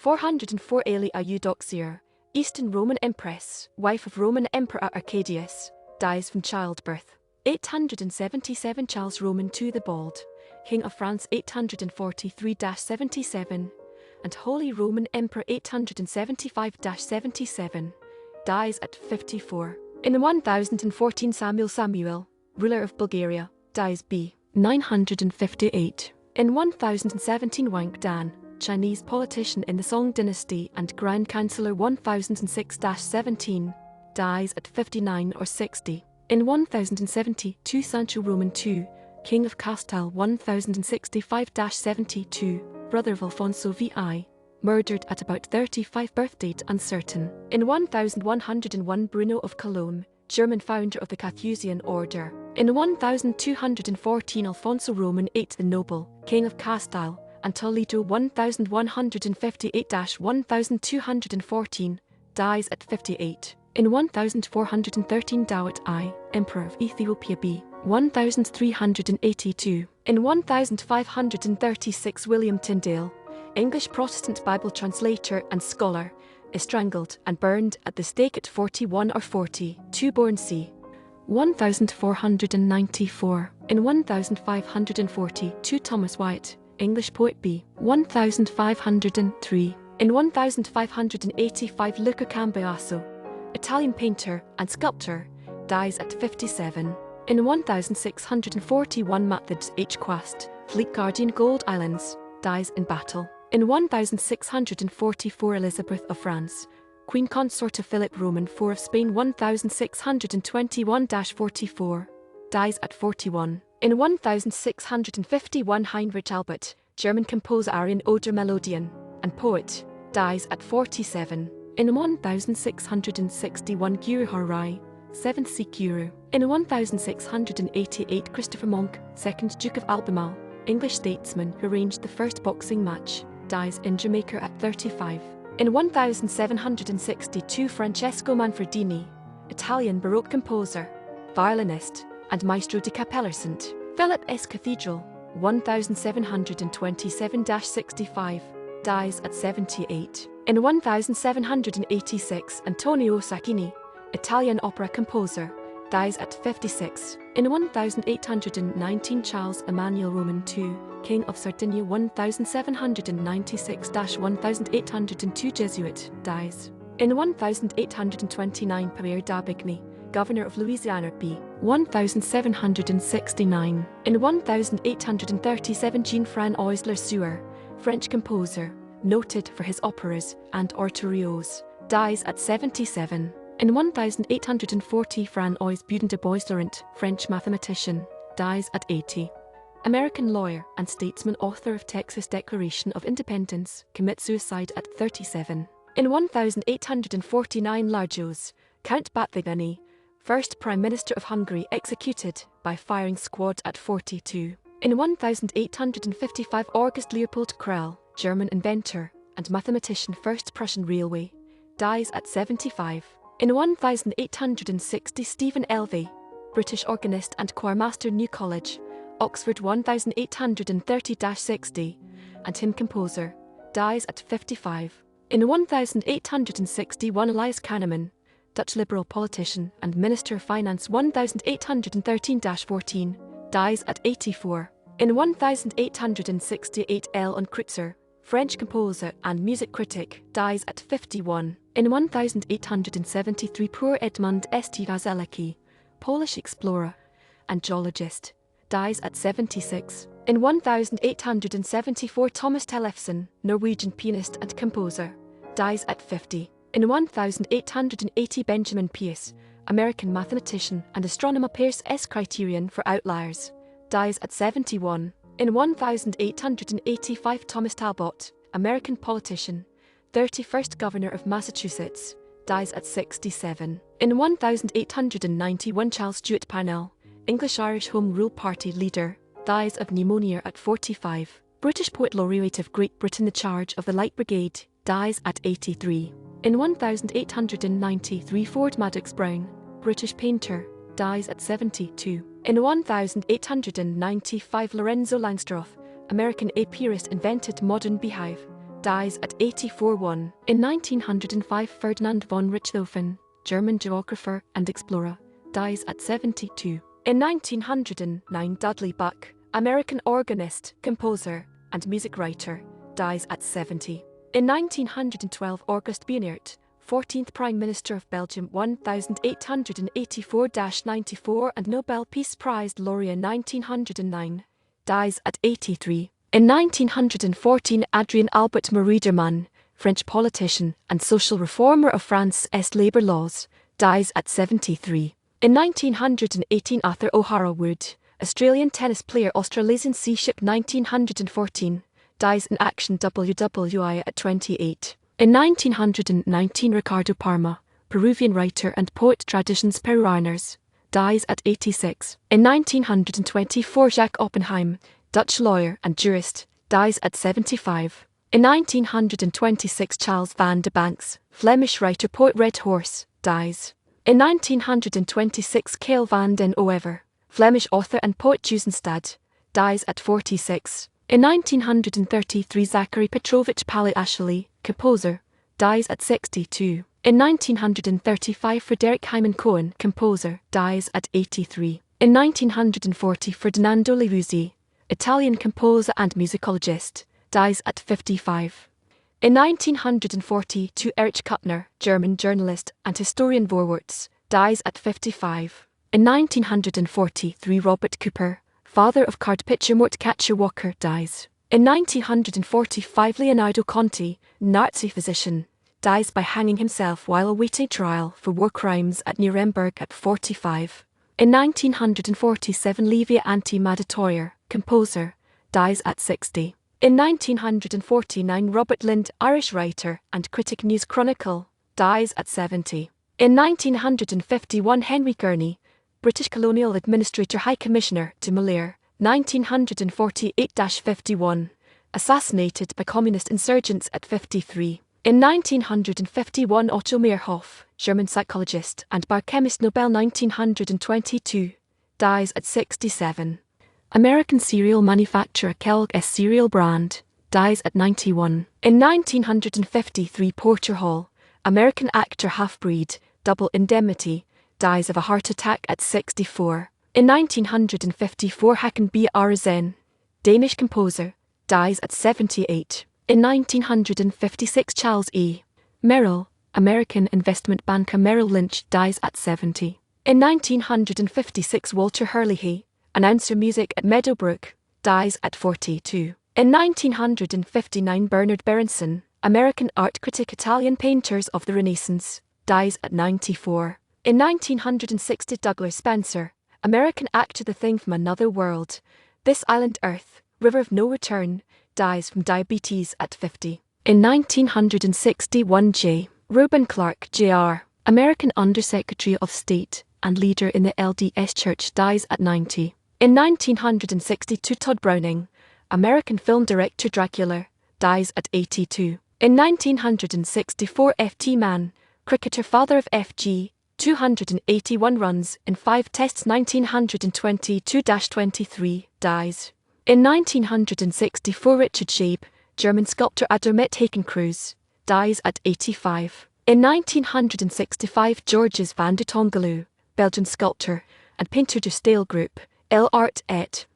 404 Aelia Eudoxia, Eastern Roman empress, wife of Roman Emperor Arcadius, dies from childbirth. 877 Charles Roman II the Bald, King of France 843-77, and Holy Roman Emperor 875-77, dies at 54. In 1014 Samuil, ruler of Bulgaria, dies b. 958. In 1017 Wang Dan, Chinese politician in the Song dynasty and Grand Councilor 1006-17, dies at 59 or 60. In 1072 Sancho Roman II, King of Castile 1065-72, brother of Alfonso VI, murdered at about 35, birthdate uncertain. In 1101 Bruno of Cologne, German founder of the Carthusian order. In 1214 Alfonso Roman VIII the Noble, King of Castile and Toledo 1158-1214, dies at 58. In 1413 Dawit I, Emperor of Ethiopia b. 1382. In 1536 William Tyndale, English Protestant Bible translator and scholar, is strangled and burned at the stake at 41 or 42 born c. 1494. In 1542 Thomas Wyatt, English poet b. 1503. In 1585 Luca Cambiaso, Italian painter and sculptor, dies at 57. In 1641 Methods H. Quast, fleet guardian Gold Islands, dies in battle. In 1644 Elizabeth of France, Queen consort of Philip Roman IV of Spain 1621-44, dies at 41. In 1651 Heinrich Albert, German composer Aryan oder Melodian, and poet, dies at 47. In 1661 Guru Har Rai, 7th Sikh Guru. In 1688 Christopher Monk, 2nd Duke of Albemarle, English statesman who arranged the first boxing match, dies in Jamaica at 35. In 1762 Francesco Manfredini, Italian Baroque composer, violinist, and maestro di Capella St. Philip S. Cathedral, 1727-65, dies at 78. In 1786 Antonio Sacchini, Italian opera composer, dies at 56. In 1819 Charles Emmanuel Roman II, King of Sardinia 1796-1802 Jesuit, dies. In 1829 Pierre d'Aubigny, Governor of Louisiana b. 1769. In 1837 Jean-François Lesueur, French composer, noted for his operas and oratorios, dies at 77. In 1840 François Boudin de Bois-Laurent, French mathematician, dies at 80. American lawyer and statesman, author of Texas Declaration of Independence, commits suicide at 37. In 1849 Lajos, Count Batthyány, first Prime Minister of Hungary, executed by firing squad at 42. In 1855 August Leopold Krell, German inventor and mathematician, first Prussian railway, dies at 75. In 1860 Stephen Elvey, British organist and choirmaster, New College, Oxford 1830-60, and hymn composer, dies at 55. In 1861 Elias Kahneman, Dutch liberal politician and Minister of Finance 1813-14, dies at 84. In 1868 L. Kreutzer, French composer and music critic, dies at 51. In 1873 poor Edmund St. Gazelecki, Polish explorer and geologist, dies at 76. In 1874 Thomas Tellefsen, Norwegian pianist and composer, dies at 50. In 1880 Benjamin Peirce, American mathematician and astronomer, Peirce S. criterion for outliers, dies at 71. In 1885 Thomas Talbot, American politician, 31st Governor of Massachusetts, dies at 67. In 1891 Charles Stewart Parnell, English-Irish Home Rule Party leader, dies of pneumonia at 45. British Poet Laureate of Great Britain, the Charge of the Light Brigade, dies at 83. In 1893 Ford Madox Brown, British painter, dies at 72. In 1895 Lorenzo Langstroth, American apiarist, invented modern beehive, dies at 84. In 1905, Ferdinand von Richthofen, German geographer and explorer, dies at 72. In 1909, Dudley Buck, American organist, composer, and music writer, dies at 70. In 1912, Auguste Beinart, 14th Prime Minister of Belgium, 1884-94 and Nobel Peace Prize laureate 1909, dies at 83. In 1914, Adrien Albert Moriderman, French politician and social reformer of France's labour laws, dies at 73. In 1918, Arthur O'Hara Wood, Australian tennis player, Australasian Sea Ship 1914, dies in action WWI at 28. In 1919, Ricardo Parma, Peruvian writer and poet, traditions Peruaners, dies at 86. In 1924, Jacques Oppenheim, Dutch lawyer and jurist, dies at 75. In 1926, Charles van de Banks, Flemish writer, poet, Red Horse, dies. In 1926, Kale van den Oever, Flemish author and poet, Juzenstad, dies at 46. In 1933, Zachary Petrovich Paley-Ashley, composer, dies at 62. In 1935, Frederick Hyman Cohen, composer, dies at 83. In 1940, Ferdinando Liuzzi, Italian composer and musicologist, dies at 55. In 1942, Erich Kuttner, German journalist and historian Vorwärts, dies at 55. In 1943, Robert Cooper, father of card pitcher Mort Catcher Walker, dies. In 1945, Leonardo Conti, Nazi physician, dies by hanging himself while awaiting trial for war crimes at Nuremberg at 45. In 1947, Livia Anti-Madetoyer, composer, dies at 60. In 1949, Robert Lind, Irish writer and critic, News Chronicle, dies at 70. In 1951, Henry Gurney, British colonial administrator, High Commissioner to Malaya, 1948-51, assassinated by communist insurgents at 53. In 1951, Otto Meierhoff, German psychologist and biochemist, Nobel 1922, dies at 67. American cereal manufacturer Kellogg's cereal brand, dies at 91. In 1953, Porter Hall, American actor, half-breed, Double Indemnity, dies of a heart attack at 64. In 1954, Håkon B. Aresen, Danish composer, dies at 78. In 1956, Charles E. Merrill, American investment banker Merrill Lynch, dies at 70. In 1956, Walter Hurley, announcer music at Meadowbrook, dies at 42. In 1959, Bernard Berenson, American art critic, Italian painters of the Renaissance, dies at 94. In 1960, Douglas Spencer, American actor, The Thing from Another World, This Island Earth, River of No Return, dies from diabetes at 50. In 1961, J. Reuben Clark, Jr., American Undersecretary of State and leader in the LDS Church, dies at 90. In 1962, Todd Browning, American film director, Dracula, dies at 82. In 1964, F.T. Mann, cricketer, father of F.G., 281 runs in 5 tests, 1922-23, dies. In 1964, Richard Shabe, German sculptor, Adermet Hakencreuz, dies at 85. In 1965, Georges van de Tongeloo, Belgian sculptor and painter, De Stijl Group, L Art et